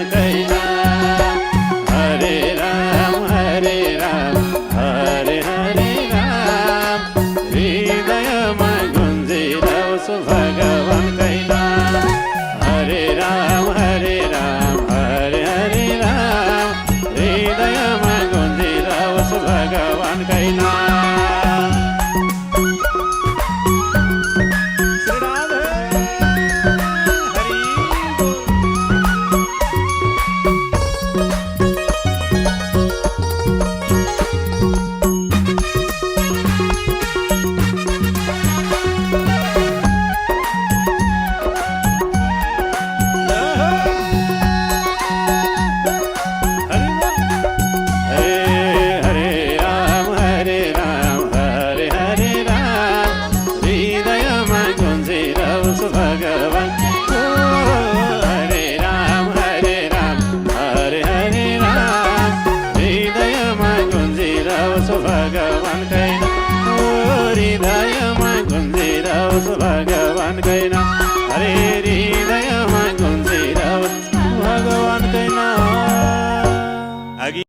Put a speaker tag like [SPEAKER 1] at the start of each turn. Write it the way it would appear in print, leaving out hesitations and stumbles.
[SPEAKER 1] कैना हरे राम हरे हरे राम हृदयमा गुन्जिरहोस् भगवान कैना हरे राम हरे हरे राम हृदयमा गुन्जिरहोस् भगवान कैना भगवान कैना हृदयमा गुन्जिरहोस् भगवान कैना